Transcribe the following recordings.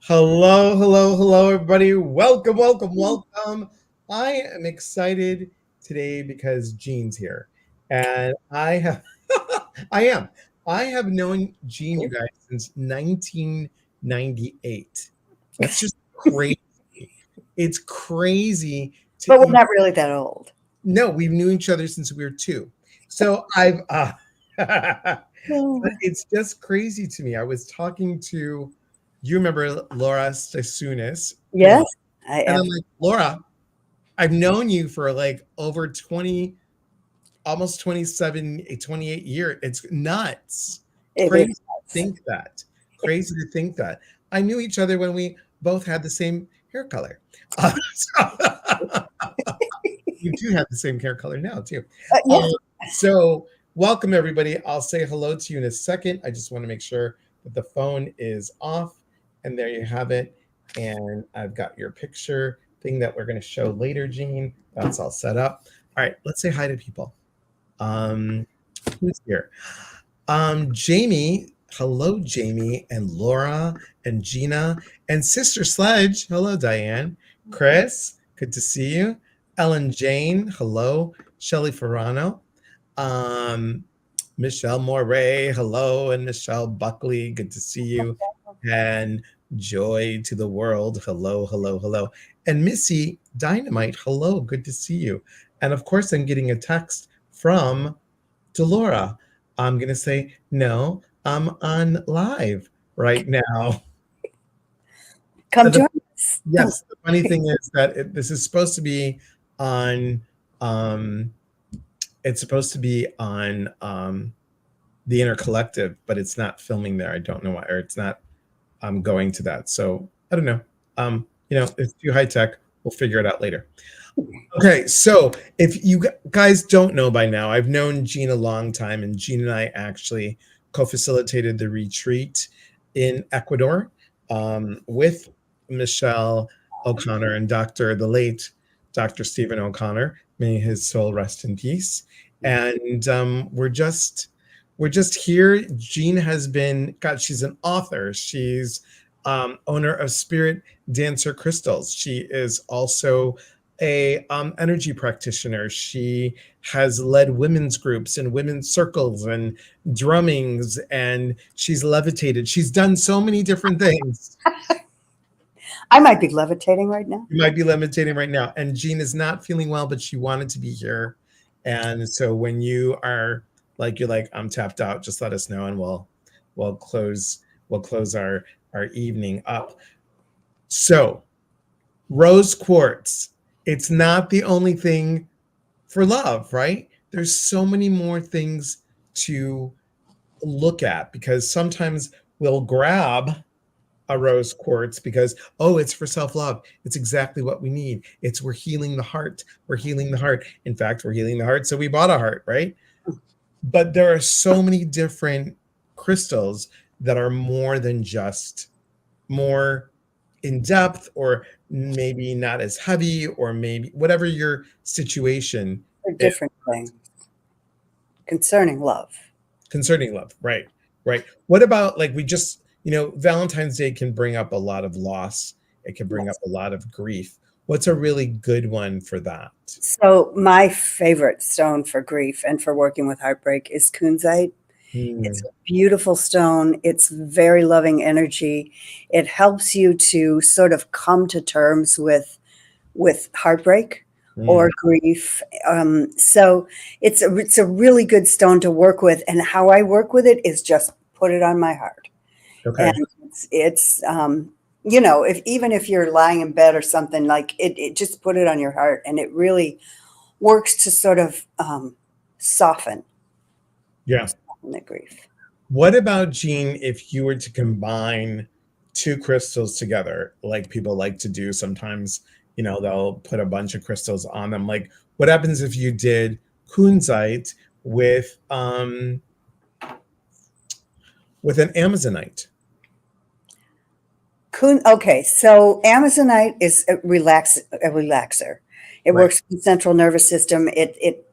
Hello, hello, hello, everybody. Welcome, welcome, welcome. I am excited today because Jean's here. And I have, I am. I have known Jean, you guys, since 1998. That's just crazy. It's crazy to But we're even, not really that old. no, we've knew each other since we were two. So I've, but Oh, it's just crazy to me. I was talking to, you remember Laura Stasunis from, yes, I and I'm have. like, Laura, I've known you for like over 20, almost 27, 28 years. It's nuts. It Crazy is. to think that. Crazy to think that. I knew each other when we both had the same hair color. So you do have the same hair color now, too. Yes. Um, so, welcome everybody. I'll say hello to you in a second. I just want to make sure that the phone is off. And there you have it. And I've got your picture thing that we're going to show later, Jean. That's all set up. All right, let's say hi to people. Um, who's here? Jamie. Hello, Jamie and Laura and Gina and Sister Sledge. Hello, Diane. Chris, good to see you. Ellen Jane, hello. Shelly Ferrano. Um, Michelle Moray, hello. And Michelle Buckley, good to see you. And Joy to the World, hello, hello, hello. And Missy Dynamite, hello, good to see you. And of course, I'm getting a text from Delora. I'm going to say, no, I'm on live right now. Come The join us. Yes, the funny thing is that this is supposed to be on. Um, it's supposed to be on the Inner Collective, but it's not filming there. I don't know why, or it's not going to that. So I don't know. It's too high tech. We'll figure it out later. Okay, so if you guys don't know by now, I've known Jean a long time, and Jean and I actually co-facilitated the retreat in Ecuador with Michelle O'Connor and the late Dr. Stephen O'Connor. May his soul rest in peace. And we're just here. Jean has been, God, she's an author. She's owner of Spirit Dancer Crystals. She is also a energy practitioner. She has led women's groups and women's circles and drummings, and she's levitated. She's done so many different things. I might be levitating right now. You might be levitating right now. And Jean is not feeling well, but she wanted to be here. And so when you are like, you're like, I'm tapped out, just let us know and we'll close our evening up. So rose quartz, it's not the only thing for love, right? There's so many more things to look at because sometimes we'll grab a rose quartz because, oh, it's for self-love. It's exactly what we need. We're healing the heart. We're healing the heart. In fact, we're healing the heart, so we bought a heart, right? But there are so many different crystals that are more than just more in depth, or maybe not as heavy, or maybe whatever your situation They're is different things concerning love. concerning love. Right. Right. What about, like, we just, Valentine's Day can bring up a lot of loss. It can bring up Yes. a lot of grief. What's a really good one for that? So my favorite stone for grief and for working with heartbreak is kunzite. It's Hmm. a beautiful stone. It's very loving energy. It helps you to sort of come to terms with heartbreak Hmm. or grief. So it's a really good stone to work with. And how I work with it is just put it on my heart. And Okay. if even if you're lying in bed or something, like it just put it on your heart, and it really works to sort of soften Yeah. the grief. What about, Jean, if you were to combine two crystals together, like people like to do sometimes, they'll put a bunch of crystals on them. Like, what happens if you did kunzite with an Amazonite? Okay, so Amazonite is a relaxer. It Right. works with the central nervous system. It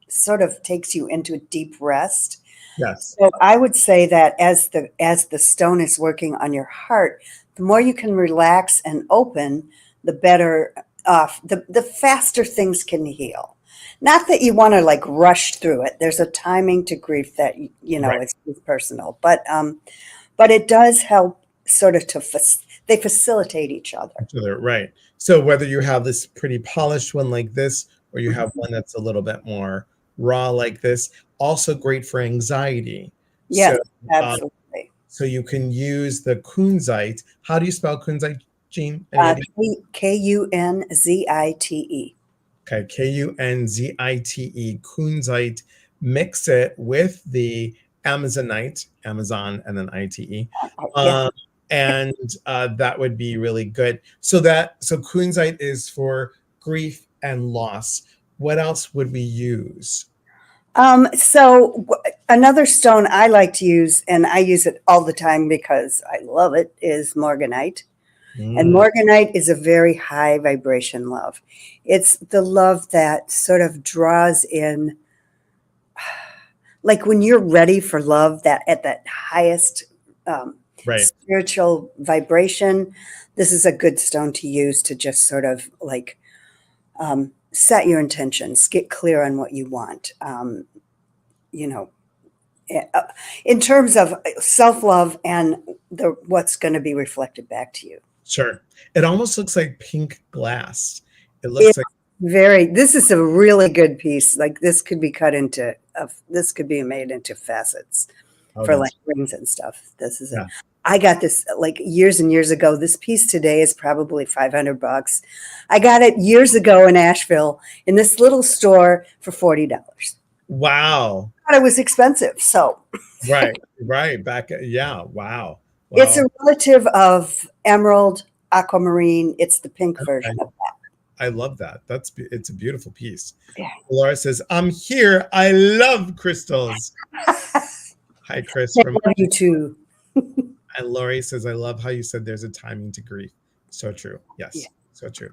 sort of takes you into a deep rest. Yes. So I would say that as the stone is working on your heart, the more you can relax and open, the better off, the faster things can heal. Not that you want to like rush through it. There's a timing to grief that Right. it's personal, but it does help sort of they facilitate each other. Each other, right. So whether you have this pretty polished one like this, or you have Mhm. one that's a little bit more raw like this, also great for anxiety. So, Yes, um, absolutely. so you can use the kunzite. How do you spell kunzite, Jean? Any idea? Kunzite. Okay, Kunzite, kunzite. Mix it with the Amazonite, Amazon, and then ITE. Yeah. Um, and that would be really good. So kunzite is for grief and loss. What else would we use? Another stone I like to use, and I use it all the time because I love it, is morganite. And Mm, morganite is a very high vibration love. It's the love that sort of draws in, like when you're ready for love, that at that highest right. spiritual vibration, this is a good stone to use to just sort of like set your intentions, get clear on what you want. You know, uh, in terms of self love and what's going to be reflected back to you. Sure. It almost looks like pink glass. It looks It's like, this is a really good piece. Like this could be this could be made into facets oh, for like that's, rings and stuff. yeah. I got this like years and years ago. This piece today is probably $500. I got it years ago in Asheville in this little store for $40. Wow. But it was expensive. So Right. Right. Back. Yeah. Wow. it's Wow. a relative of emerald, aquamarine. It's the pink version Okay. of I love that. It's a beautiful piece. that. Laura says, "I'm here. I love crystals." Yeah. Hi, Chris I from love you too. and Laurie says, "I love how you said there's a timing to grief." So true. Yeah, Yes, so true.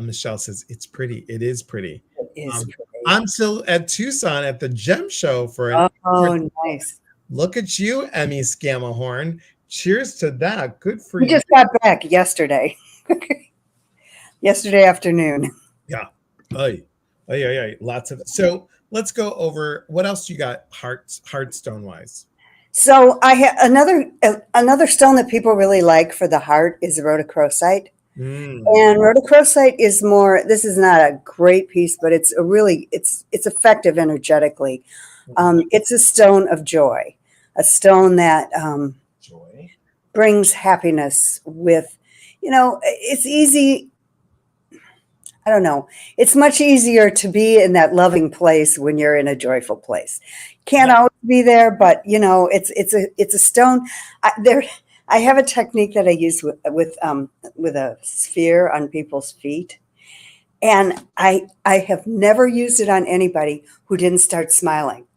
Michelle says, "It's pretty. It is pretty." it is pretty. I'm still at Tucson at the Gem Show for an hour. Oh, nice. Look at you, Emmy Scamahorn. Cheers to that. Good for We you. just got back yesterday. Yesterday afternoon. Yeah. Oy. Oy, oy, oy. Lots of so let's go over what else you got heartstone wise. So I have another stone that people really like for the heart is rhodochrosite. Mm, And rhodochrosite is more. This is not a great piece, but it's effective energetically. It's a stone of joy, a stone that joy. brings happiness with. It's easy. I don't know. It's much easier to be in that loving place when you're in a joyful place. Can't Yeah. always be there, but it's a stone. I have a technique that I use with a sphere on people's feet, and I have never used it on anybody who didn't start smiling.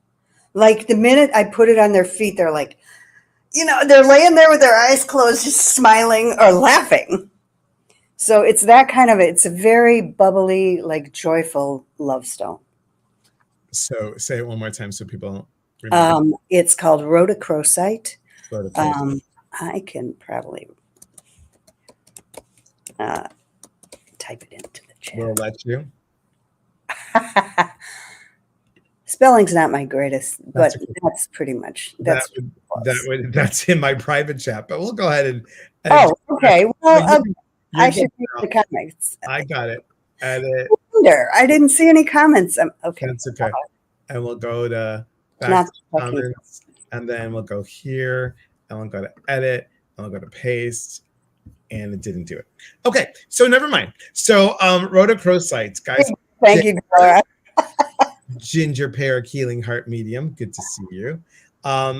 Like the minute I put it on their feet, they're like, they're laying there with their eyes closed, just smiling or laughing. So it's a very bubbly, like joyful love stone. So say it one more time so people remember. It's called rhodochrosite. Rhodochrosite. Um, I can probably uh, type it into the We'll chat. let you. Spelling's not my greatest, That's but okay. that's pretty much That that's would close. that's in my private chat, but we'll go ahead and Oh, okay. no, Well, you're I good should read now. the comments. I got it. Edit. Wonder, I didn't see any comments. Okay, That's okay. And we'll go to back not to the technique. comments, and then we'll go here, and we'll go to edit, and we'll go to paste, and it didn't do it. Okay, so never mind. So rhodochrosites, guys. Thank you, Laura. Ginger pear healing heart medium. Good to see you.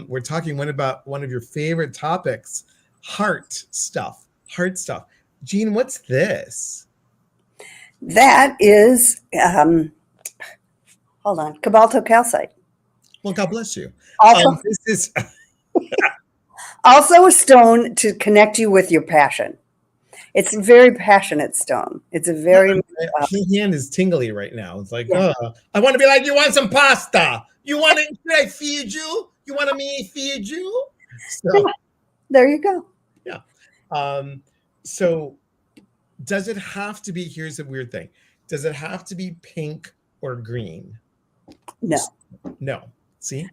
We're talking about one of your favorite topics, heart stuff. Heart stuff. Jean, what's this? That is, hold on, cobalto calcite. Well, God bless you. Also, This is also a stone to connect you with your passion. It's a very passionate stone. It's a very my hand is tingly right now. It's like, yeah. I want to be like, you want some pasta? You want it? Should I feed you? You want me feed you? Yeah, So there you go. yeah. Um, so does it have to be? Here's a weird thing. Does it have to be pink or green? No. No. See,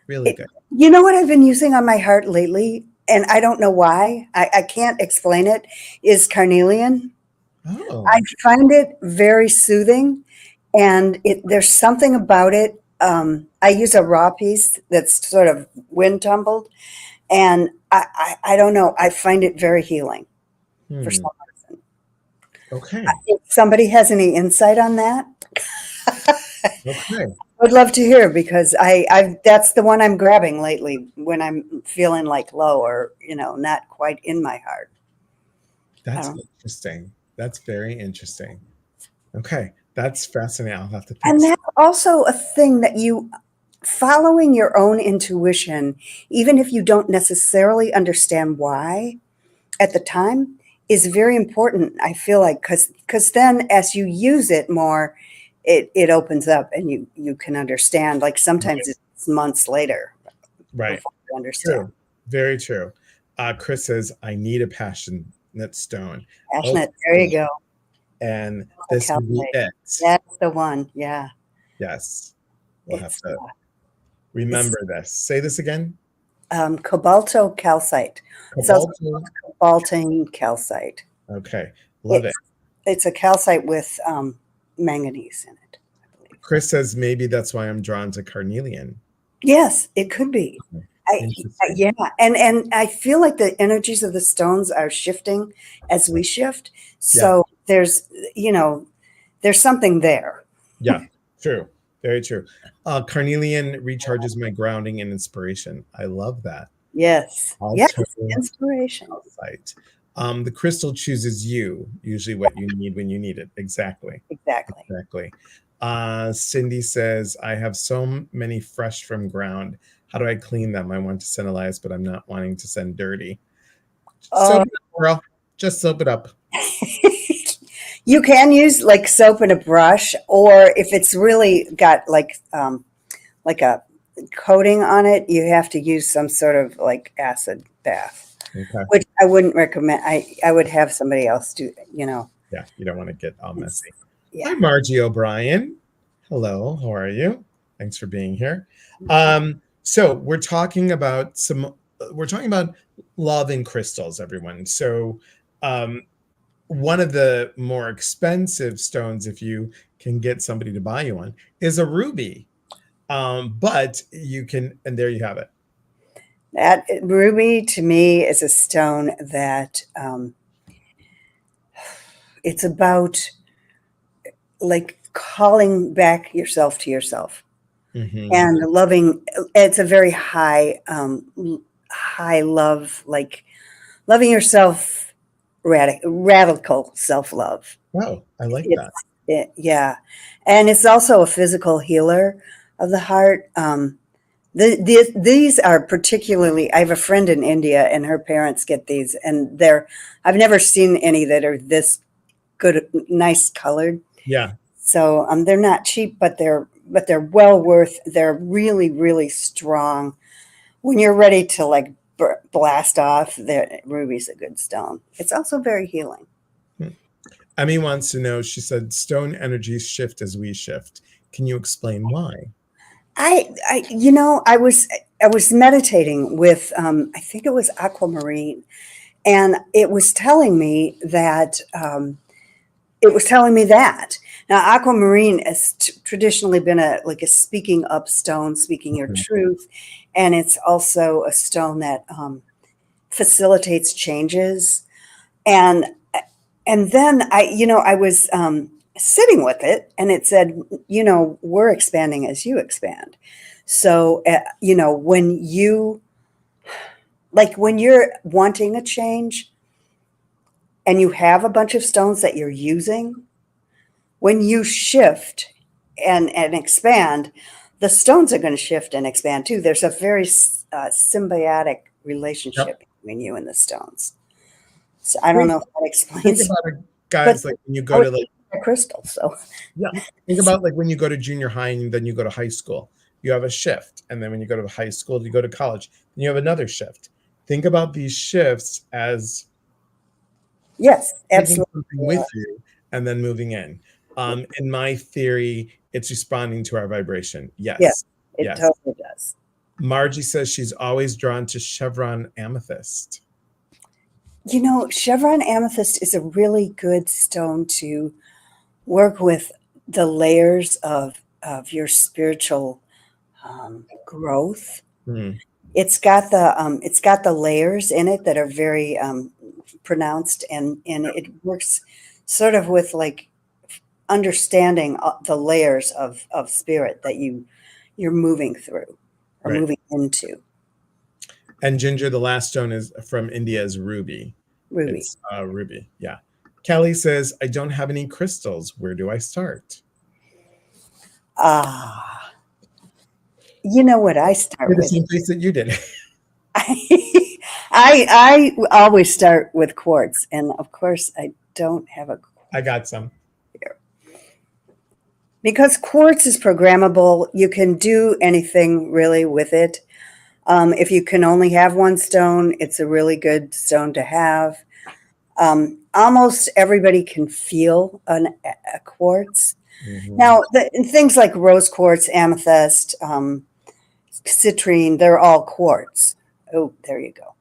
really good. You know what I've been using on my heart lately, and I don't know why. I can't explain it. Is carnelian. I Oh. find it very soothing, and there's something about it. I use a raw piece that's sort of wind tumbled, and I don't know. I find it very healing for Hmm. some reason. Okay. If somebody has any insight on that, Okay. I would love to hear because I that's the one I'm grabbing lately when I'm feeling like low or not quite in my heart. I That's don't. interesting. That's very interesting. Okay. That's fascinating. I'll have to pick And some. that's also a thing that you following your own intuition, even if you don't necessarily understand why at the time, is very important. I feel like because then as you use it more, it opens up and you can understand. Like sometimes Right. it's months later Right. before you understand. True. Very true. Chris says, I need a passionate stone. Oh, Passionate. There you go. and A this would be calcite. it. That's the one. Yeah. Yes. We'll have It's to it's remember this. Say this again. cobalto calcite. It's also Cobalt. cobaltine calcite. Okay. Love it. It's it's a calcite with manganese in it, I believe. Chris says maybe that's why I'm drawn to carnelian. Yes, it could be. Interesting. Yeah, and I feel like the energies of the stones are shifting as we shift. Yeah. So there's something there. Yeah. True. Very true. Carnelian recharges my grounding and inspiration. I love that. Yes, yes, Also, inspiration. site. The crystal chooses you, usually what you need when you need it. Exactly. Exactly. Exactly. Cindy says, I have so many fresh from ground. How do I clean them? I want to send Elias, but I'm not wanting to send dirty. Soap Oh, it up, girl. Just soap it up. you can use like soap and a brush, or if it's really got like a coating on it, you have to use some sort of like acid bath, Okay. which I wouldn't recommend. I would have somebody else do. Yeah, you don't want to get all It's, messy. yeah. Hi, Margie O'Brien. Hello, how are you? Thanks for being here. So we're talking about love and crystals, everyone. So um, one of the more expensive stones, if you can get somebody to buy you one, is a ruby. But you can, and there you have it. That ruby to me is a stone that it's about like calling back yourself to yourself Hmm. and loving. It's a very high love, like loving yourself, radical self love. Wow, I like It's that. yeah, and it's also a physical healer of the heart. These are particularly. I have a friend in India, and her parents get these, and they're. I've never seen any that are this good, nice colored. Yeah. So they're not cheap, but they're well worth. They're really really strong. When you're ready to like blast off, ruby's a good stone. It's also very healing. Hmm. Emmy wants to know, she said, stone energies shift as we shift. Can you explain why? I was meditating with I think it was aquamarine, and it was telling me that now aquamarine has traditionally been a speaking up stone, speaking your Mhm. truth, and it's also a stone that facilitates changes. And and then I was sitting with it, and it said, we're expanding as you expand. So when you're wanting a change and you have a bunch of stones that you're using, when you shift and expand, the stones are going to shift and expand too. There's a very symbiotic Yep. relationship between you and the stones. So I don't Think, know if that think explains, about it, but guys, like when you I go was to like, a crystal. So yeah, think about like when you go to junior high and then you go to high school. you have a shift. And then when you go to high school, you go to college, then you have another shift. Think about these shifts as Yes, taking absolutely. something with you and then moving in. In my theory, it's responding to our vibration. Yeah, Yes. it Yes. totally does. Margie says she's always drawn to chevron amethyst. You know, chevron amethyst is a really good stone to work with the layers of your spiritual growth. Hmm. It's got the layers in it that are very pronounced, and it works sort of with like understanding the layers of spirit that you're moving through or Right. moving into. And Ginger, the last stone is from India, is ruby. Ruby. It's ruby. Yeah. Kelly says, I don't have any crystals. Where do I start? Ah, you know what I start You're the with? same place that you did. I always start with quartz, and of course I don't have a I got some. here because quartz is programmable. You can do anything really with it. If you can only have one stone, it's a really good stone to have. Almost everybody can feel a quartz. Mhm. Now, things like rose quartz, amethyst, citrine, they're all quartz. Oh, there you go.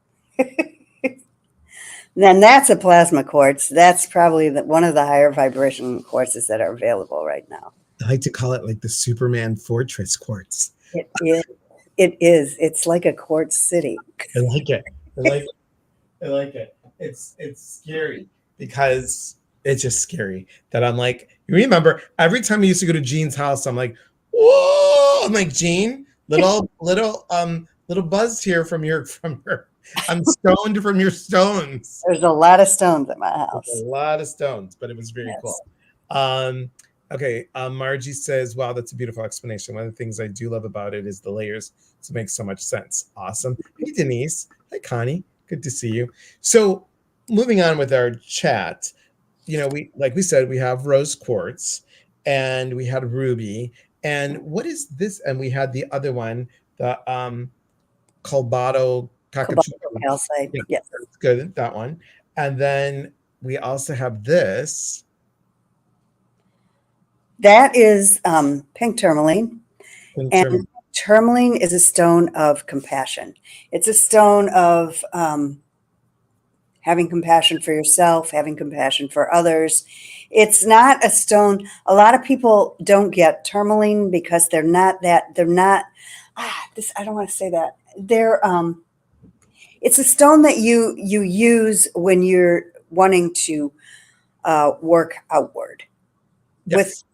Then that's a plasma quartz. That's probably one of the higher vibration quartzes that are available right now. I like to call it like the Superman fortress quartz. It is. It is. It's like a quartz city. I like it. I like it. I like it. It's scary because it's just scary that I'm like, you remember every time I used to go to Jean's house, I'm like, whoa, I'm like, Jean, little buzz here from your I'm stoned from your stones. There's a lot of stones at my There's a house. lot of stones, but it was very Yes. cool. Okay, Margie says, wow, that's a beautiful explanation. One of the things I do love about it is the layers. So it makes so much sense. Awesome. Hey, Denise. Hi, Connie. Good to see you. So moving on with our chat, like we said, we have rose quartz and we had ruby. And what is this? And we had the other one, the Colbado Cobalt Cockatoo. calcite. Yeah, Yes. that's good, that one. And then we also have this. That is pink tourmaline. Pink And tourmaline. tourmaline is a stone of compassion. It's a stone of having compassion for yourself, having compassion for others. It's not a stone. A lot of people don't get tourmaline because they're not, I don't want to say that. It's a stone that you use when you're wanting to work outward Yes. with,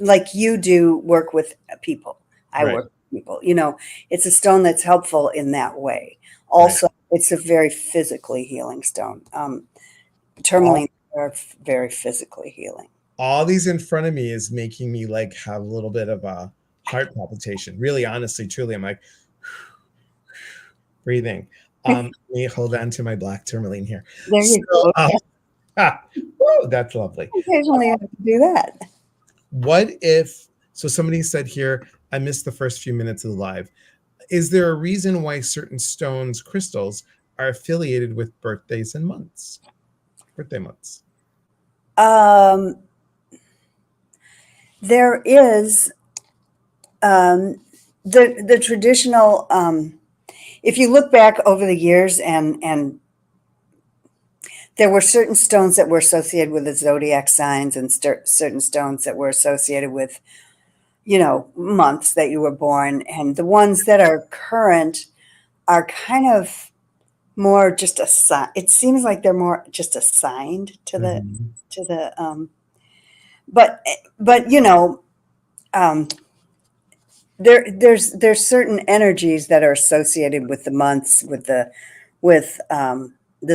like you do work with people. I Right. work with people. It's a stone that's helpful in that way. Right. Also, it's a very physically healing stone. All, Tourmaline are very physically healing. all these in front of me is making me like have a little bit of a heart palpitation. Really, honestly, truly, I'm like breathing. Let me hold on to my black tourmaline here. There you go. Woo, that's lovely. Occasionally, have to do that. What if, so somebody said here, I missed the first few minutes of the live. Is there a reason why certain stones, crystals, are affiliated with birthdays and months? Birthday months. There is the traditional. If you look back over the years, and there were certain stones that were associated with the zodiac signs, and certain stones that were associated with, months that you were born, and the ones that are current are kind of more just it seems like they're more just assigned to the Mhm. to the but um there's certain energies that are associated with the months, with the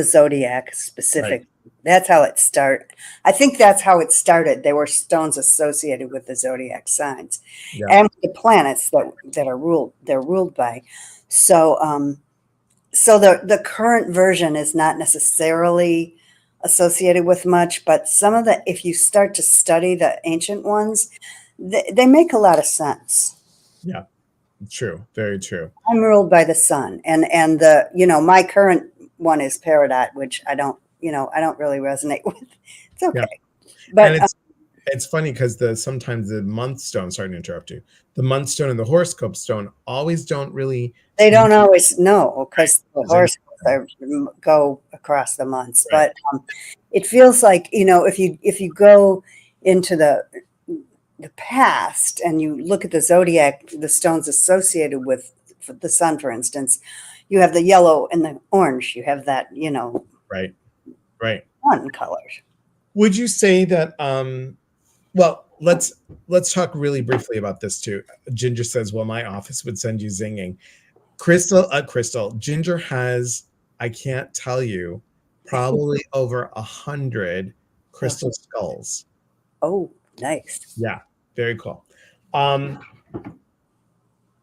zodiac specific. Right. That's how it started. I think that's how it started. There were stones associated with the zodiac signs, Yeah. and with the planets that are ruled by. So the current version is not necessarily associated with much, but if you start to study the ancient ones, they make a lot of sense. Yeah. True. Very true. I'm ruled by the sun, and the my current one is peridot, which I don't really resonate with. It's Yeah. okay, And but it's funny because sometimes the month stone, sorry to interrupt you, the month stone and the horoscope stone always don't really they don't always know because the use any. horoscopes go across the months. Right. But it feels like if you go into the past and you look at the zodiac, the stones associated with the sun, for instance, you have the yellow and the orange. You have that Right. Right. one color. Would you say that well, let's talk really briefly about this too. Ginger says, well, my office would send you zinging. Crystal, Ginger has, I can't tell you, probably over 100 crystal skulls. Oh, nice. Yeah, very cool. Um,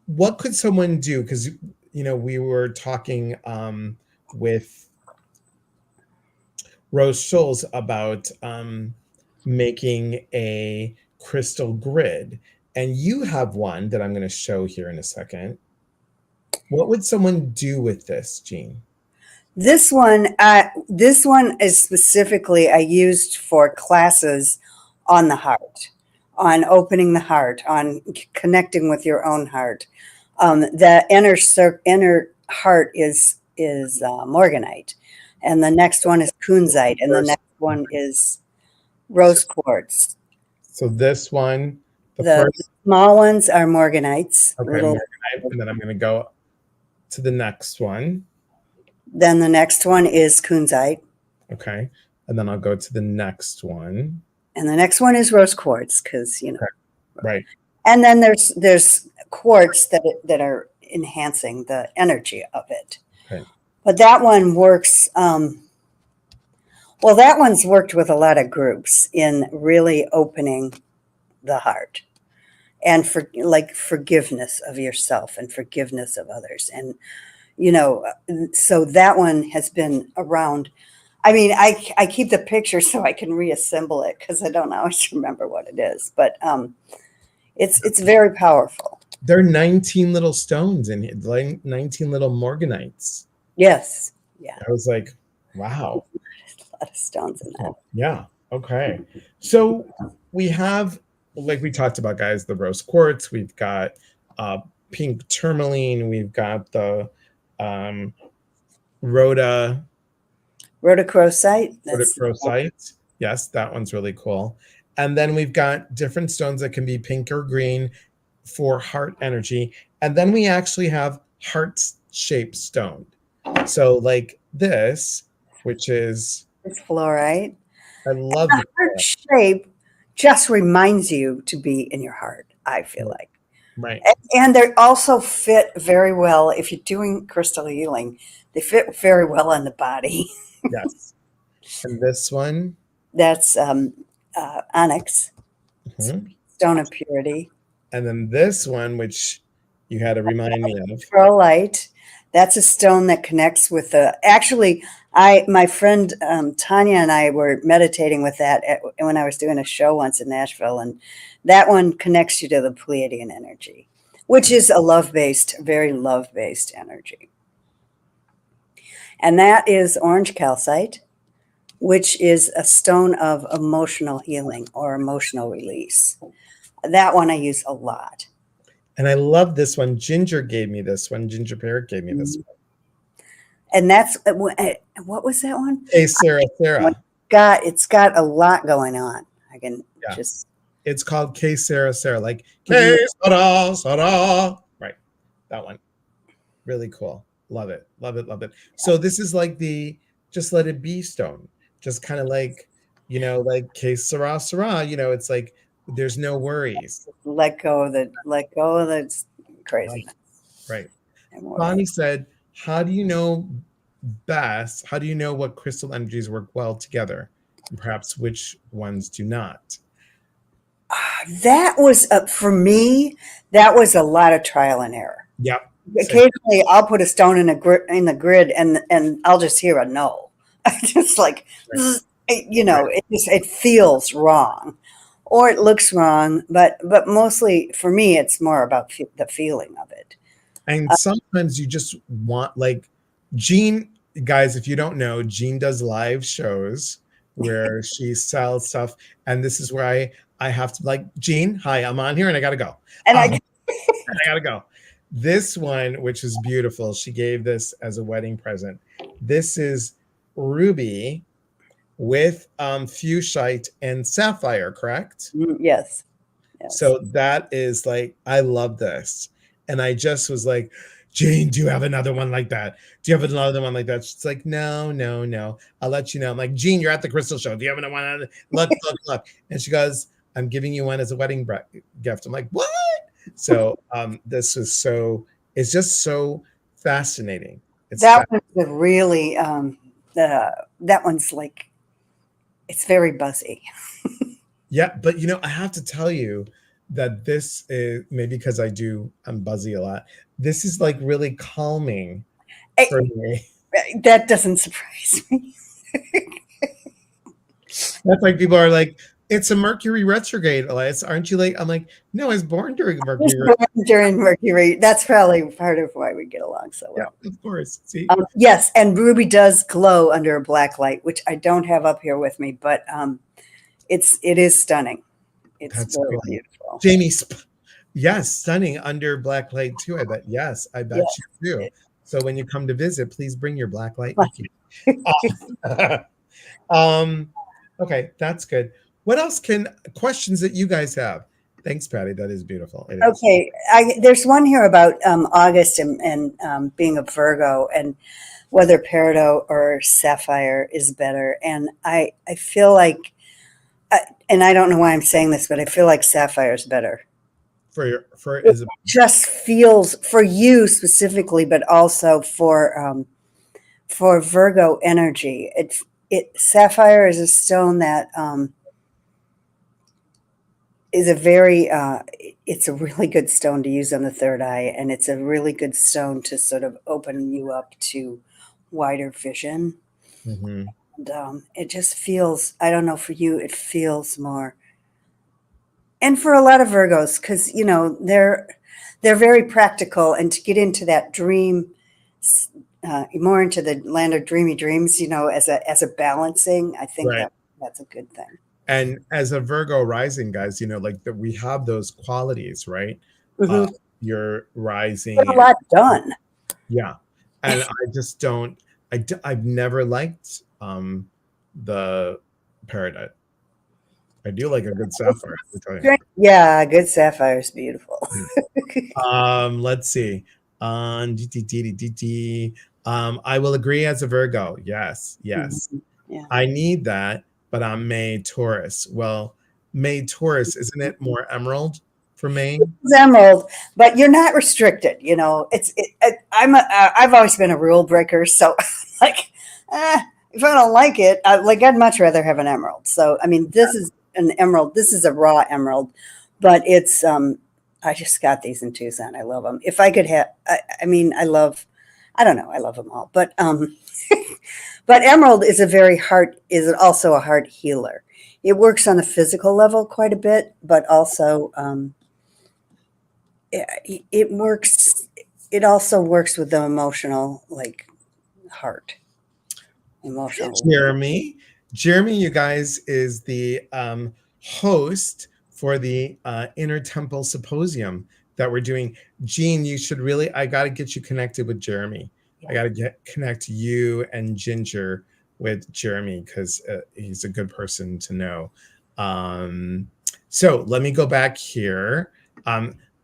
what could someone do? Because we were talking with Rose Scholes about making a crystal grid, and you have one that I'm going to show here in a second. What would someone do with this, Jean? This one is specifically I used for classes on the heart, on opening the heart, on connecting with your own heart. The inner heart is morganite, and the next one is kunzite, and the next one is rose quartz. So this one, the The first, small ones are morganites. okay, Little. morganite, and then I'm going to go to the next one. Then the next one is kunzite. Okay, and then I'll go to the next one. And the next one is rose quartz because Okay. Right. And then there's quartz that are enhancing the energy of it. Okay. But that one works. Well, that one's worked with a lot of groups in really opening the heart and for like forgiveness of yourself and forgiveness of others. And so that one has been around. I mean, I keep the picture so I can reassemble it because I don't always remember what it is. But it's very powerful. There are 19 little stones in here, like 19 little morganites. Yes. Yeah. I was like, wow. There's a lot of stones in that. Yeah. Okay. So we have, like we talked about, guys, the rose quartz. We've got pink tourmaline. We've got the rhodochrosite. Rhodochrosite. Yes, that one's really cool. And then we've got different stones that can be pink or green for heart energy. And then we actually have heart-shaped stone. So like this, which is... It's fluorite. I love the heart shape just reminds you to be in your heart, I feel like. Right. And they also fit very well if you're doing crystal healing. They fit very well on the body. Yes. And this one? That's onyx, stone of purity. And then this one, which you had to remind me of. Pearlite. That's a stone that connects with the. Actually, my friend Tanya and I were meditating with that when I was doing a show once in Nashville, and that one connects you to the Pleiadian energy, which is a very love-based energy. And that is orange calcite, which is a stone of emotional healing or emotional release. That one I use a lot. And I love this one. Ginger gave me this one. Ginger Parrot gave me this one. And that's, what was that one? Hey, Sarah. It's got a lot going on. I can just. It's called K Sarah, like K Sarah. Right. That one. Really cool. Love it. Love it. Love it. So this is like the just let it be stone. Just kind of like, like K Sarah, it's like there's no worries. Let go of the craziness. Right. Bonnie said, how do you know what crystal energies work well together? And perhaps which ones do not? That was, for me, that was a lot of trial and error. Yep. Occasionally, I'll put a stone in the grid, and I'll just hear a no. Just like, it feels wrong. or it looks wrong. But mostly for me, it's more about the feeling of it. And sometimes you just want, like, Jean, guys, if you don't know, Jean does live shows where she sells stuff. And this is where I have to, like, Jean, hi, I'm on here and I gotta go. And I gotta go. This one, which is beautiful, she gave this as a wedding present. This is ruby with fuchsite and sapphire, correct? yes, yes. So that is like, I love this. And I just was like, Jane, do you have another one like that? Do you have another one like that? She's like, no, no, no. I'll let you know. I'm like, Jean, you're at the crystal show. Do you have another one? Look, look, look. And she goes, I'm giving you one as a wedding gift. I'm like, what? So this was so, it's just so fascinating. It's That one's a really that one's like, it's very buzzy. yeah, but you know, I have to tell you that this is, maybe because I'm buzzy a lot. This is like really calming for me. That doesn't surprise me. That's like people are like, it's a Mercury retrograde, Elias. Aren't you late? I'm like, no, I was born during Mercury. During Mercury. That's probably part of why we get along so well. Yeah, of course. See, yes, and ruby does glow under a black light, which I don't have up here with me, but it is stunning. It's that's really cool. beautiful. Jamie, yes, stunning under black light too. I bet. Yes, I bet you do. So when you come to visit, please bring your black light with you. Okay, that's good. What else questions that you guys have? Thanks, Patty. That is beautiful. It is. Okay, there's one here about August and being a Virgo and whether peridot or sapphire is better. And I feel like, and I don't know why I'm saying this, but I feel like sapphire is better. It just feels for you specifically, but also for Virgo energy. Sapphire is a stone that is it's a really good stone to use on the third eye, and it's a really good stone to sort of open you up to wider vision. Mm-hmm. And it just feels, I don't know, for you, it feels more. And for a lot of Virgos, because, you know, they're very practical, and to get into that dream, more into the land of dreamy dreams, you know, as a balancing, I think that's a good thing. And as a Virgo rising, guys, you know, like we have those qualities, right? Mm-hmm. You're rising. There's a lot done. Yeah. And I just don't, I've never liked the peridot. I do like a good sapphire. Yeah, a good sapphire is beautiful. Let's see. I will agree as a Virgo. Yes, yes. Mm-hmm. Yeah. I need that, but I'm May Taurus. Well, May Taurus, isn't it more emerald for May? It's emerald, but you're not restricted. You know, I've always been a rule breaker, so like, if I don't like it, I'd much rather have an emerald. So I mean, this is an emerald. This is a raw emerald, but it's I just got these in Tucson. I love them. If I could have, I mean, I love them all, but but emerald is also a heart healer. It works on a physical level quite a bit, but also it also works with the emotional, like, heart. Emotional. Jeremy, you guys, is the host for the Inner Temple Symposium that we're doing. Jean, I got to get you connected with Jeremy. Yeah. I got to connect you and Ginger with Jeremy, because he's a good person to know. So let me go back here.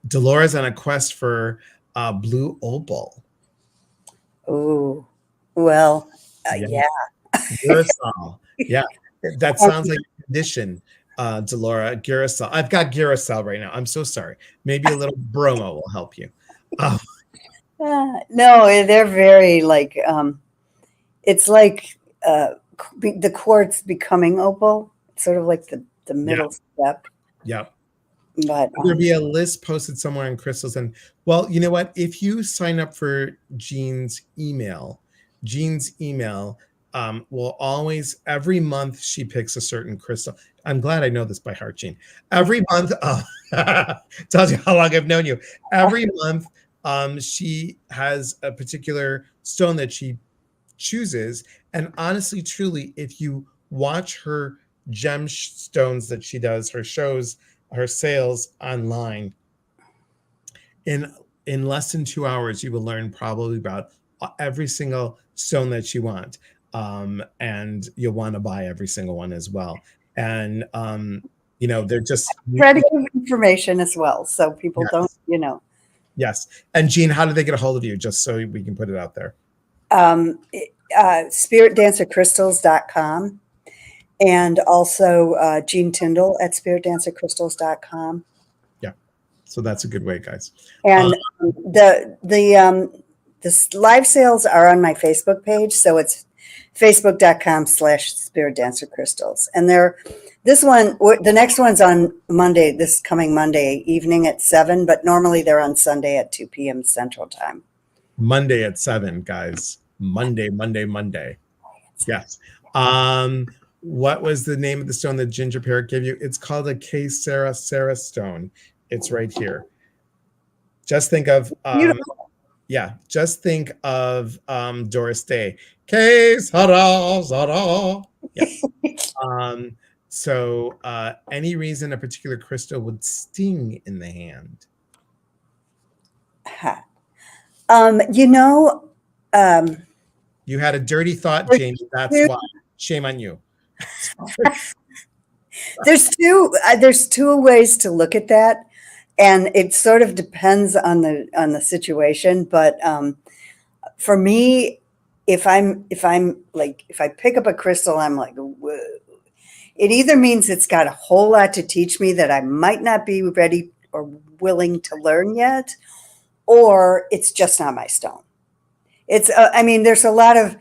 Dolores on a quest for blue opal. Oh, well, yeah. Girasol. Yeah, that sounds like a condition, Delora. Girasol. I've got Girasol right now. I'm so sorry. Maybe a little bromo will help you. No, they're very like, it's like the quartz becoming opal. It's sort of like the middle step. Yep. But there'll be a list posted somewhere on crystals. And well, you know what? If you sign up for Jean's email, will always, every month, she picks a certain crystal. I'm glad I know this by heart, Jean. Every month, tells you how long I've known you. Every month, she has a particular stone that she chooses. And honestly, truly, if you watch her gemstones that she does, her shows, her sales online, in in less than 2 hours, you will learn probably about every single stone that you want, and you'll want to buy every single one as well. And they're just Try to give information as well, so people don't, yes, you know. yes. And Jean, how do they get a hold of you? Just so we can put it out there. Spiritdancercrystals.com, and also Jean Tindle at spiritdancercrystals.com. Yeah, so that's a good way, guys. And the live sales are on my Facebook page, so it's facebook.com/spiritdancercrystals. And the next one's on Monday, this coming Monday evening at 7, but normally they're on Sunday at 2 p.m. Central Time. Monday at 7, guys. Monday. Yes. What was the name of the stone that Ginger Parrot gave you? It's called a K Sarah stone. It's right here. Just think of just think of Doris Day. K Sarah. Yes. So any reason a particular crystal would sting in the hand? You had a dirty thought, Jamie. That's why. Shame on you. There's two ways to look at that, and it sort of depends on the situation. But for me, if I pick up a crystal, I'm like, whoa. It either means it's got a whole lot to teach me that I might not be ready or willing to learn yet, or it's just not my stone. It's there's a lot of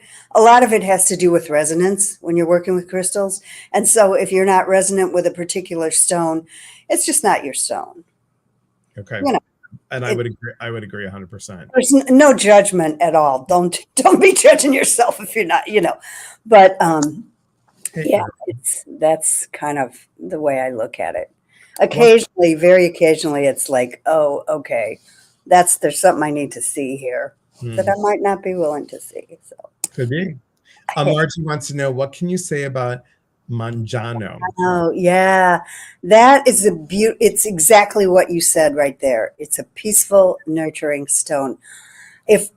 it has to do with resonance when you're working with crystals. And so if you're not resonant with a particular stone, it's just not your stone. Okay. And I would agree 100%. There's no judgment at all. Don't be judging yourself if you're not, but that's kind of the way I look at it. Occasionally, very occasionally, it's like, oh, okay, there's something I need to see here that I might not be willing to see. So could be. Margie wants to know, what can you say about Mangiano? Oh yeah, that is it's exactly what you said right there. It's a peaceful, nurturing stone. If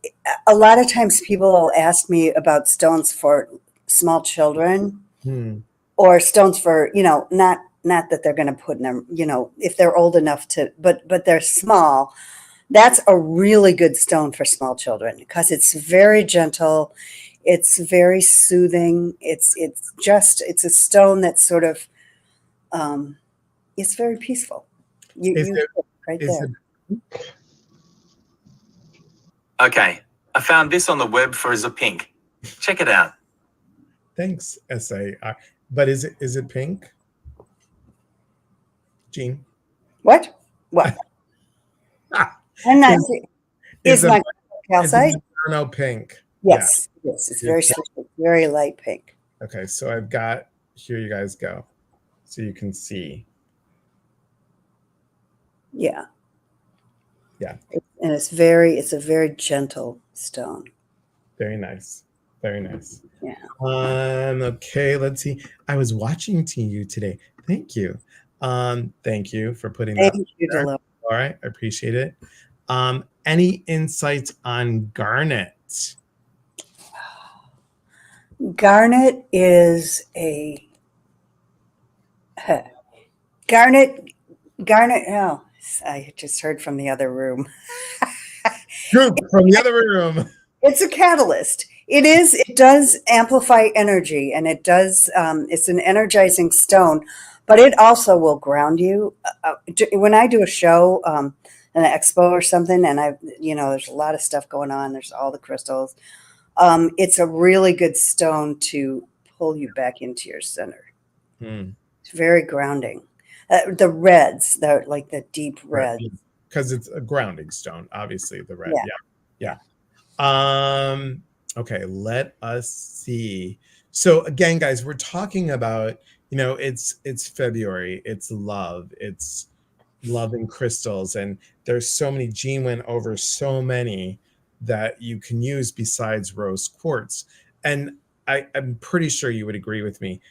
a lot of times people will ask me about stones for small children, or stones for not that they're going to put in them, if they're old enough to, but they're small. That's a really good stone for small children because it's very gentle. It's very soothing. It's a stone that's sort of, it's very peaceful. Right there. Okay, I found this on the web for Is It Pink. Check it out. Thanks, SAR. But is it pink? Jean? What? I'm not. Is my calcite? No, pink. Yes, yes, it's very simple, very light pink. Okay, so I've got here. You guys go, so you can see. Yeah. And it's a very gentle stone. Very nice. Very nice. Yeah. Okay, let's see. I was watching to you today. Thank you. Thank you for putting that. Thank you, Delo. All right, I appreciate it. Any insights on garnet? Garnet is a garnet. Oh, I just heard from the other room. From the other room. It's a catalyst. It does amplify energy, and it does, it's an energizing stone, but it also will ground you. When I do a show, an expo or something, and there's a lot of stuff going on. There's all the crystals. It's a really good stone to pull you back into your center. It's very grounding. The reds, they're like the deep reds. Because it's a grounding stone, obviously, the red. Yeah. Okay, let us see. So again, guys, we're talking about, it's February, it's love and crystals, and there's so many. Jean went over so many that you can use besides rose quartz. And I'm pretty sure you would agree with me.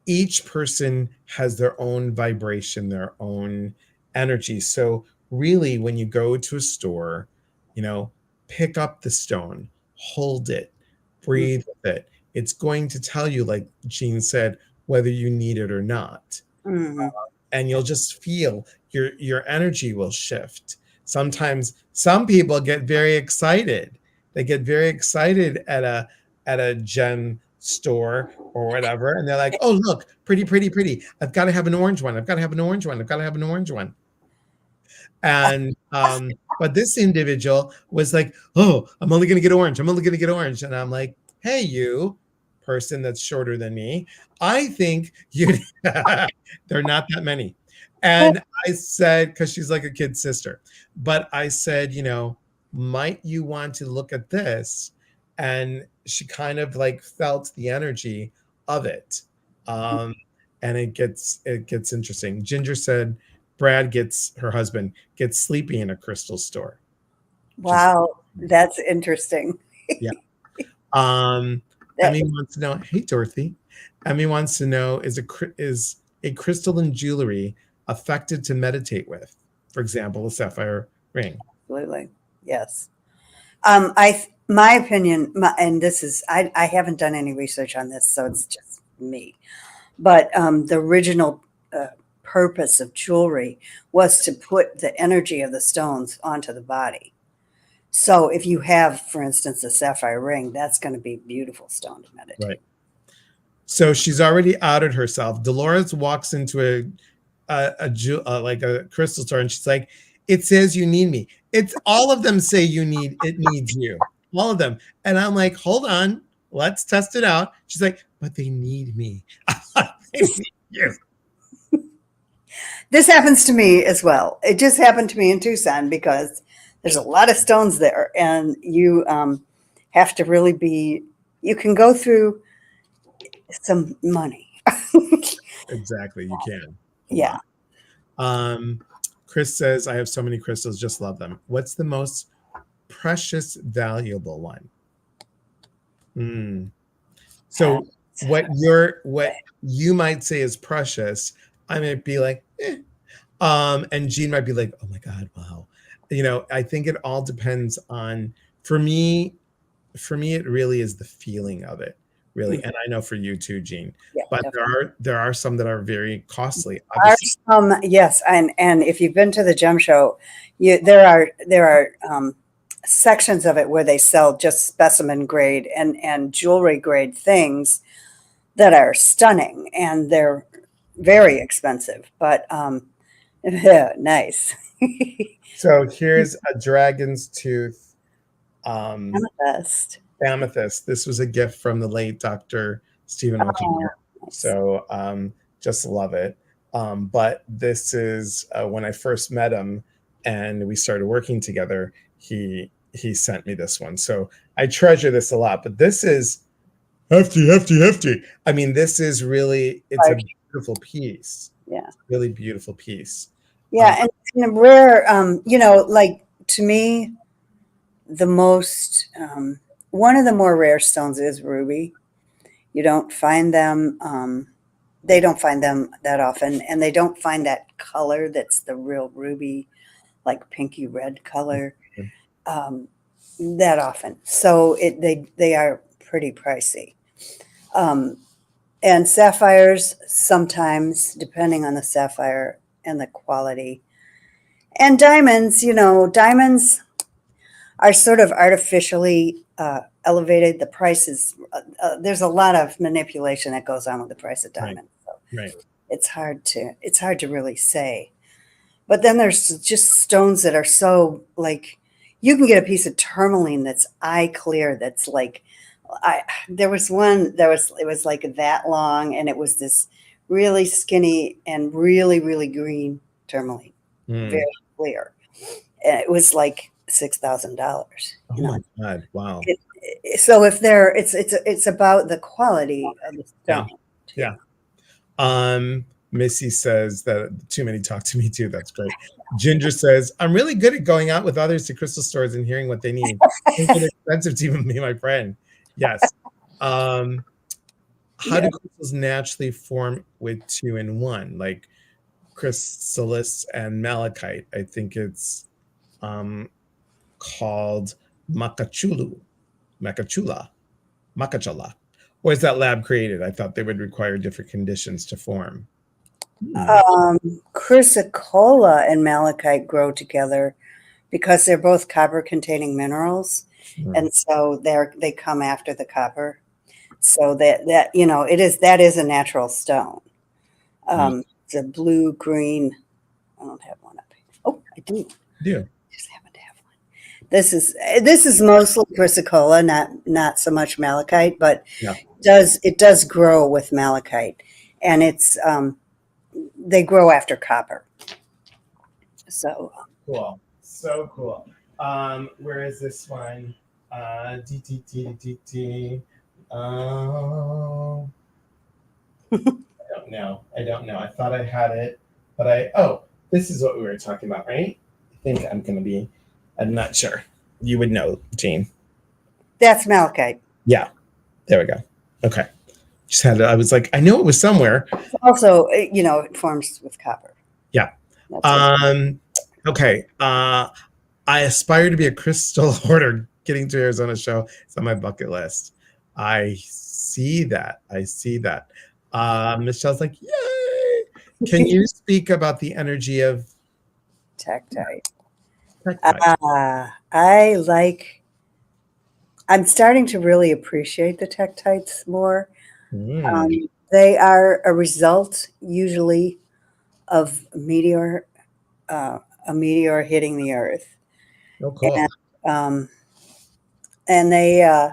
Each person has their own vibration, their own energy. So really, when you go to a store, you know, pick up the stone, hold it, breathe with it. It's going to tell you, like Jean said, whether you need it or not. Mhm. And you'll just feel your energy will shift. Sometimes some people get very excited. They get very excited at a gem store or whatever, and they're like, "Oh, look, pretty, pretty, pretty! I've got to have an orange one. I've got to have an orange one. I've got to have an orange one." And but this individual was like, "Oh, I'm only going to get orange. I'm only going to get orange." And I'm like, "Hey, you person that's shorter than me, I think you they're not that many." And I said, because she's like a kid sister, but I said, might you want to look at this? And she kind of like felt the energy of it. Um, and it gets interesting. Ginger said Brad gets her husband gets sleepy in a crystal store. Just Wow, that's interesting. yeah. Um, That Emmy wants to know. Hey, Dorothy. Emmy wants to know: is a crystal in jewelry affected to meditate with? For example, a sapphire ring. absolutely, yes. My opinion, and this is, I haven't done any research on this, so it's just me. But the original purpose of jewelry was to put the energy of the stones onto the body. So if you have, for instance, a sapphire ring, that's going to be a beautiful stone to meditate. Right. So she's already outed herself. Dolores walks into like a crystal store, and she's like, "It says you need me. It's all of them say it needs you. All of them." And I'm like, "Hold on, let's test it out." She's like, "But they need me." They need you. This happens to me as well. It just happened to me in Tucson because there's a lot of stones there, and you have to really be. You can go through some money. Exactly, you can a Yeah. lot. Um, Chris says, "I have so many crystals, just love them." What's the most precious, valuable one? Hmm. So what you might say is precious, I might be like, eh. And Jean might be like, "Oh my God, wow." I think it all depends on, for me, it really is the feeling of it, really. And I know for you too, Jean. Yeah, But definitely. there are some that are very costly, Are obviously. some, yes, and if you've been to the gem show, there are sections of it where they sell just specimen grade and jewelry grade things that are stunning, and they're very expensive, but yeah, nice. So here's a dragon's tooth Amethyst. amethyst. This was a gift from the late Dr. Stephen Hawking. Oh, nice. So just love it. But this is when I first met him and we started working together, he sent me this one. So I treasure this a lot. But this is hefty, hefty, hefty. I mean, this is really, it's a Like, beautiful piece. yeah. Really beautiful piece. Yeah, and a rare, like to me, the most one of the more rare stones is ruby. You don't find them. They don't find them that often, and they don't find that color that's the real ruby, like pinky red color, um, that often. So they are pretty pricey. Um, and sapphires sometimes, depending on the sapphire and the quality. And diamonds, diamonds are sort of artificially elevated. The prices, there's a lot of manipulation that goes on with the price of Right, diamonds. So right. it's hard to really say. But then there's just stones that are so like you can get a piece of tourmaline that's eye clear. That's like there was one that was it was like that long, and it was this really skinny and really really green tourmaline, Mm. very clear. And it was like $6,000. Oh my God. Wow. So if they're, it's about the quality of the Yeah. stone. Yeah. Missy says that too many talk to me too. That's great. Ginger says, I'm really good at going out with others to crystal stores and hearing what they need. It's expensive to even be my friend. Yes. How do crystals naturally form with 2 and 1? Like chrysalis and malachite. I think it's called makachulu, makachula, makachala. Or is that lab created? I thought they would require different conditions to form. Chrysocolla and malachite grow together because they're both copper containing minerals. And so they come after the copper. So that that is a natural stone. It's a blue green. I don't have one up here. Oh, I do. Yeah. Just happen to have one. This is mostly chrysocolla, not so much malachite, but Yeah. it does grow with malachite, and it's they grow after copper. So Cool. So cool. Where is this one? Oh, I don't know. I thought I had it, but this is what we were talking about, right? I think I'm not sure. You would know, Jean. that's malachite. Yeah. There we go. Okay. I was like, I knew it was somewhere. Also, it forms with copper. Yeah. Okay. I aspire to be a crystal hoarder. Getting to Arizona show is on my bucket list. I see that. Michelle's like, yay! Can you speak about the energy of Tektite? tektite? I'm starting to really appreciate the tektites more. They are a result usually of a meteor hitting the Earth. Oh, cool. And they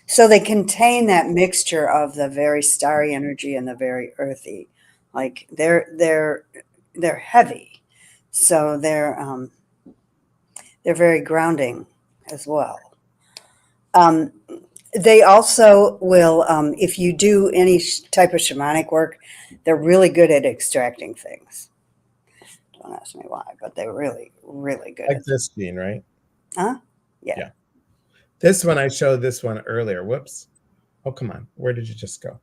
so they contain that mixture of the very starry energy and the very earthy. Like they're heavy, so they're very grounding as well. They also will, if you do any type of shamanic work, they're really good at extracting things. Don't ask me why, but they're really, really good. Like this gene, right? Huh? Yeah. This one, I showed this one earlier. Whoops. Oh, come on. Where did you just go?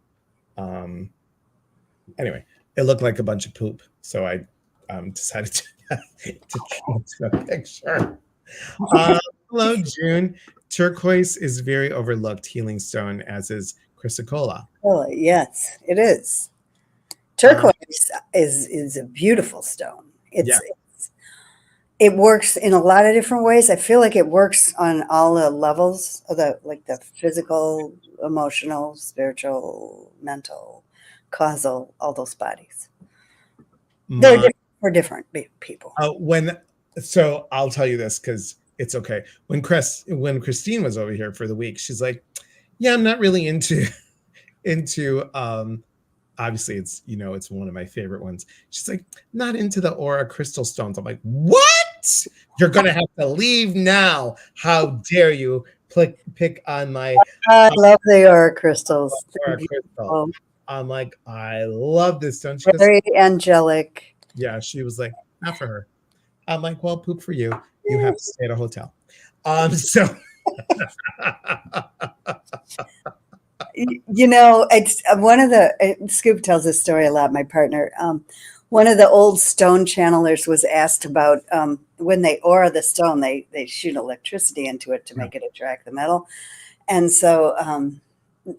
Anyway, it looked like a bunch of poop. So I decided to change the picture. Hello, June. Turquoise is very overlooked healing stone, as is chrysocolla. Oh, yes, it is. Turquoise is a beautiful stone. It works in a lot of different ways. I feel like it works on all the levels of the physical, emotional, spiritual, mental, causal, all those bodies. They're different for different people. So I'll tell you this because it's okay. When Christine was over here for the week, she's like, "Yeah, I'm not really into obviously it's it's one of my favorite ones." She's like, "Not into the aura crystal stones." I'm like, "What? You're gonna have to leave now. How dare you pick on my I love the aura crystals. aura crystal." I'm like, "I love this stone." She Very angelic. Yeah, she was like, "Not for her." I'm like, "Well, poop for you. You have to stay at a hotel." So it's one of the Scoop tells this story a lot. My partner, one of the old stone channelers was asked about when they aura the stone, they shoot electricity into it to make it attract the metal, and so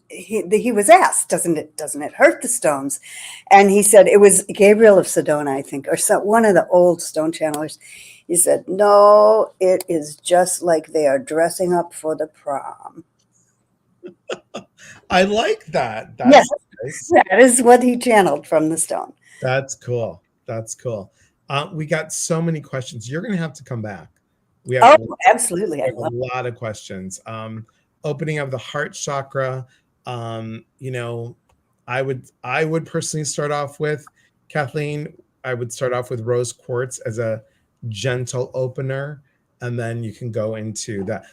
he was asked, doesn't it hurt the stones? And he said it was Gabriel of Sedona, I think, or one of the old stone channelers. He said, "No, it is just like they are dressing up for the prom." I like that. Yes, that is what he channeled from the stone. That's cool. We got so many questions. You're going to have to come back. We have absolutely. I have a lot of questions. Opening of the heart chakra. I would personally start off with, Kathleen, I would start off with rose quartz as a gentle opener. and then you can go into that.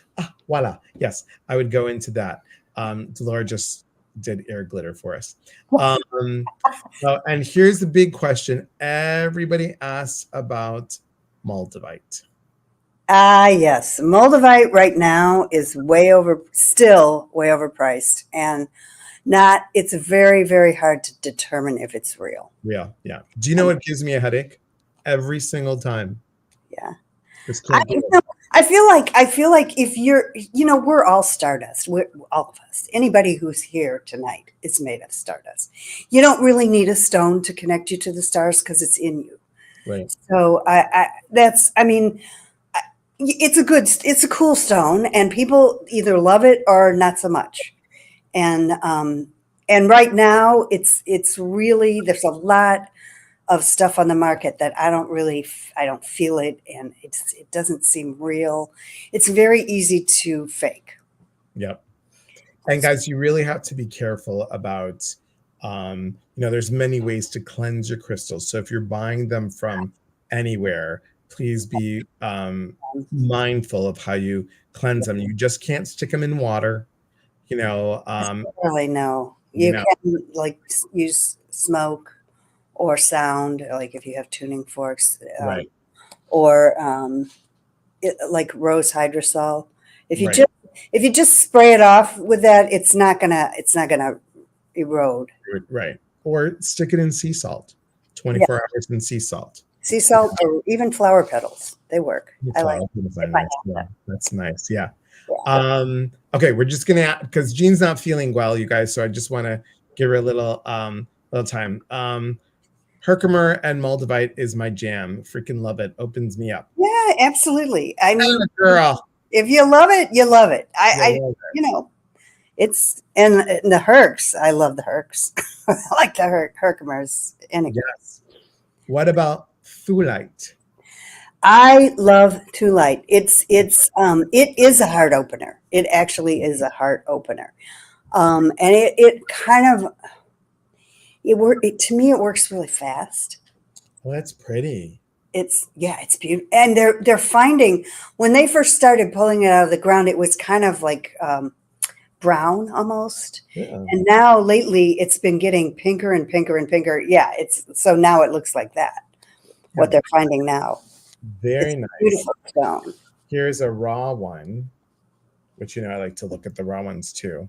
Voila. Yes, I would go into that. Laura just did air glitter for us. And here's the big question everybody asks about Moldavite. Yes. Moldavite right now is still way overpriced, and it's very, very hard to determine if it's real. Yeah. Do you know what gives me a headache? Every single time. Yeah. Just can't do it. I feel like if we're all stardust. We're all of us. Anybody who's here tonight is made of stardust. You don't really need a stone to connect you to the stars because it's in you. Right. So it's a cool stone, and people either love it or not so much. And right now it's really, there's a lot of stuff on the market that I don't feel it, and it doesn't seem real. It's very easy to fake. Yep. And guys, you really have to be careful about, there's many ways to cleanse your crystals. So if you're buying them from anywhere, please be mindful of how you cleanse them. You just can't stick them in water. Really, no. You can use smoke or sound, like if you have tuning forks, right. Or like rose hydrosol. If you just spray it off with that, it's not gonna erode. Right. Or stick it in sea salt. 24 hours in sea salt. Sea salt, or even flower petals, they work. I like nice. Yeah, that's nice. Yeah. Okay, we're just gonna, because Jean's not feeling well, you guys, so I just want to give her a little time. Herkimer and Moldavite is my jam. Freaking love it. Opens me up. Yeah, absolutely. I mean, girl, if you love it, you love it. It's, and the Hercs. I love the Hercs. I like the Herkimers. Yes. What about Thulite? I love Thulite. It is a heart opener. It actually is a heart opener. And it kind of, to me, it works really fast. Well, that's pretty. It's beautiful. And they're finding, when they first started pulling it out of the ground, it was kind of like brown almost. Yeah. And now lately it's been getting pinker and pinker and pinker. Yeah. So now it looks like that. Yeah. What they're finding now. Very nice. Beautiful stone. Here's a raw one, which, I like to look at the raw ones too.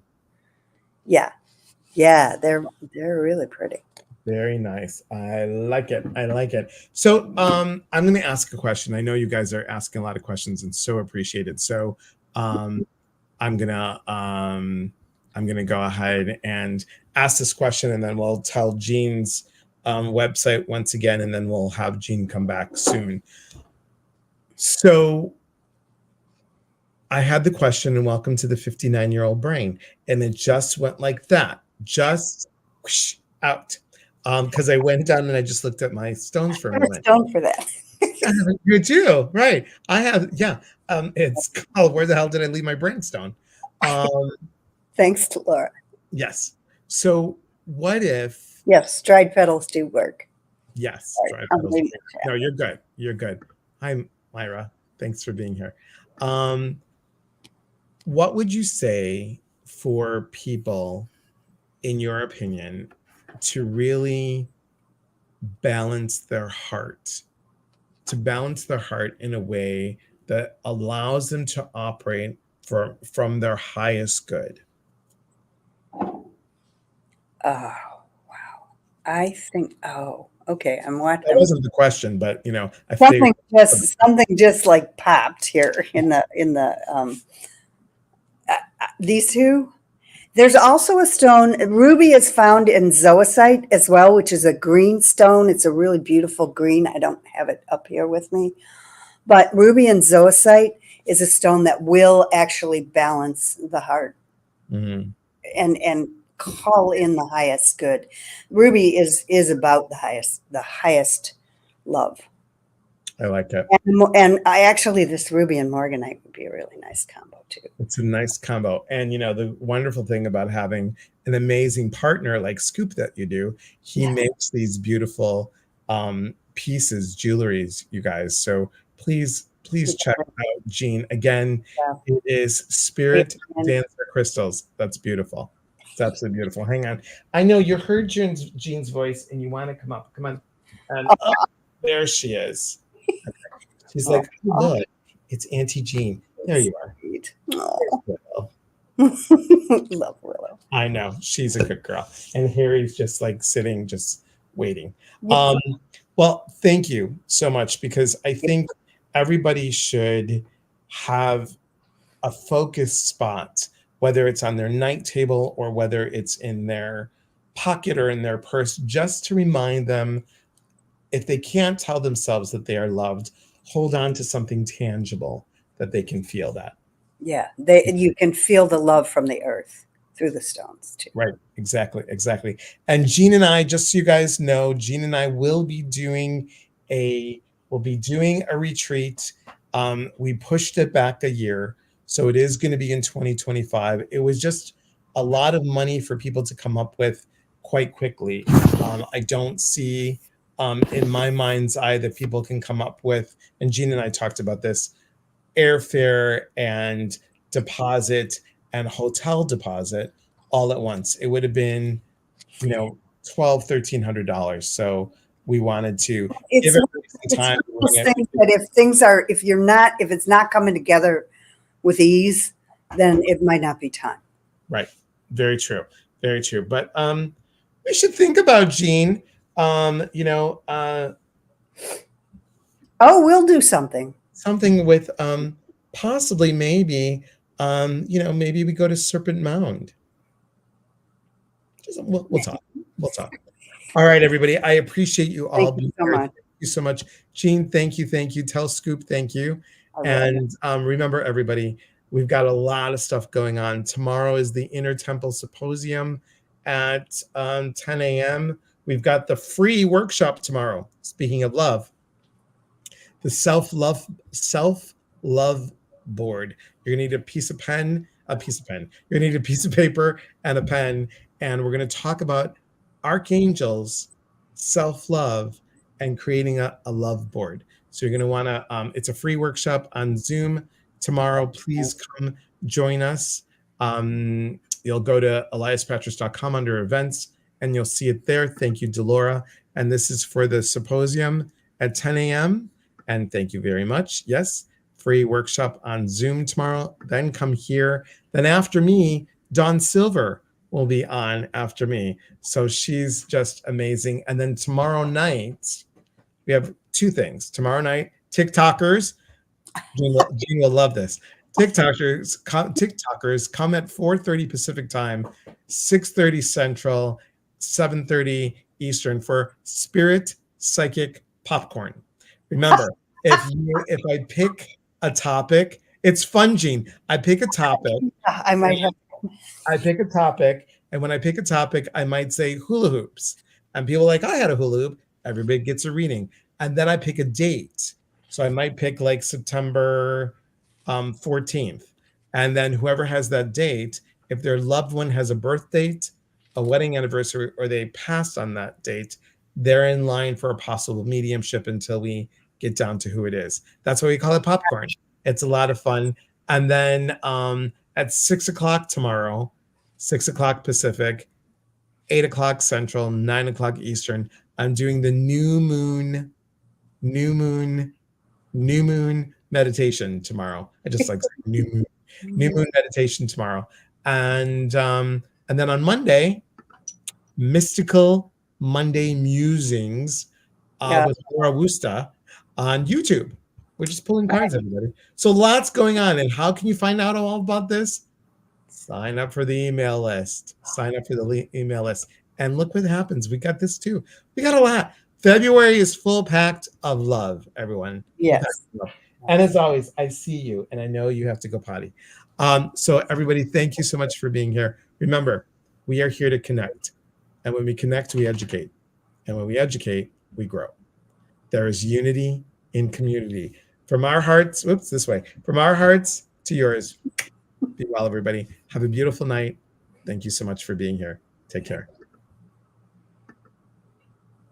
Yeah. Yeah. They're really pretty. Very nice. I like it. So I'm going to ask a question. I know you guys are asking a lot of questions and so appreciated. So I'm gonna go ahead and ask this question, and then we'll tell Jean's website once again, and then we'll have Jean come back soon. So I had the question, and welcome to the 59-year-old brain, and it just went like that, just whoosh, out. Because I went down and I just looked at my stones for a moment. Stone for that. You too, right? I have, yeah. It's called "Where the Hell Did I Leave My Brainstone?" Thanks to Laura. Yes. So, what if? Yes, dried petals do work. Yes, dried petals. No, you're good. You're good. Hi, Myra. Thanks for being here. What would you say for people, in your opinion, to really balance their heart? To balance their heart in a way that allows them to operate from their highest good? Oh, wow. I think, okay. I'm watching. That wasn't the question, but something just like popped here in the these two. There's also a stone, ruby is found in zoisite as well, which is a green stone. It's a really beautiful green. I don't have it up here with me. But ruby and zoisite is a stone that will actually balance the heart, and call in the highest good. Ruby is about the highest love. I like it. And this ruby and morganite would be a really nice combo too. It's a nice combo. And the wonderful thing about having an amazing partner like Scoop that you do, he makes these beautiful pieces, jewelries, you guys. So please please check out Jean. Again, Yeah. it is Spirit And Dancer Crystals. That's beautiful. It's absolutely beautiful. Hang on. I know you heard Jean's voice and you want to come up. Come on. And there she is. She's oh, like, oh, look, it's Auntie Jean. There you are. sweet. Oh. Willow. Love Willow. I know. She's a good girl. And Harry's just like sitting, just waiting. Yeah. Well, thank you so much, because I think everybody should have a focus spot, whether it's on their night table or whether it's in their pocket or in their purse, just to remind them, if they can't tell themselves that they are loved, hold on to something tangible that they can feel that. Yeah, you can feel the love from the earth through the stones too. Right, exactly. And Jean and I, just so you guys know, Jean and I will be doing a retreat. We pushed it back a year, so it is going to be in 2025. It was just a lot of money for people to come up with quite quickly. I don't see in my mind's eye that people can come up with, and Jean and I talked about this, airfare and deposit and hotel deposit all at once. It would have been, $1,200-$1,300. So we wanted to give everybody some time. That if it's not coming together with ease, then it might not be time. Right. Very true. But we should think about Jean. We'll do something. Something with possibly maybe maybe we go to Serpent Mound. We'll talk. All right, everybody. I appreciate you all being here. Thank you so much. Jean, thank you. Tell Scoop, thank you. And remember, everybody, we've got a lot of stuff going on. Tomorrow is the Inner Temple Symposium at 10 a.m. We've got the free workshop tomorrow. Speaking of love, the self-love board. You're gonna need a piece of pen. You're gonna need a piece of paper and a pen, and we're gonna talk about archangels, self-love, and creating a love board. So you're gonna wanna. It's a free workshop on Zoom tomorrow. Please come join us. You'll go to eliaspatras.com under events, and you'll see it there. Thank you, Delora. And this is for the symposium at 10 a.m. And thank you very much. Yes, free workshop on Zoom tomorrow. Then come here. Then after me, Dawn Silver will be on after me. So she's just amazing. And then tomorrow night, we have two things. Tomorrow night, TikTokers. Jean will love this. TikTokers come at 4:30 Pacific time, 6:30 Central, 7:30 Eastern for Spirit Psychic Popcorn. Remember, if I pick a topic, it's fun, Jean. I pick a topic. I pick a topic, and when I pick a topic, I might say hula hoops. And people are like, I had a hula hoop. Everybody gets a reading. And then I pick a date. So I might pick like September 14th. And then whoever has that date, if their loved one has a birth date, a wedding anniversary, or they passed on that date, they're in line for a possible mediumship until we get down to who it is. That's why we call it popcorn. It's a lot of fun. And then at 6 o'clock tomorrow, 6 o'clock Pacific, 8 o'clock Central, 9 o'clock Eastern, I'm doing the new moon meditation tomorrow. I just like new moon meditation tomorrow. And then on Monday, Mystical Monday Musings with Laura Wusta on YouTube. We're just pulling cards, everybody. So lots going on. And how can you find out all about this? Sign up for the email list. Email list. And look what happens. We got this too. We got a lot. February is full packed of love, everyone. Yes. And as always, I see you and I know you have to go potty. So everybody, thank you so much for being here. Remember, we are here to connect. And when we connect, we educate. And when we educate, we grow. There is unity in community. From our hearts, from our hearts to yours. Be well, everybody. Have a beautiful night. Thank you so much for being here. Take care.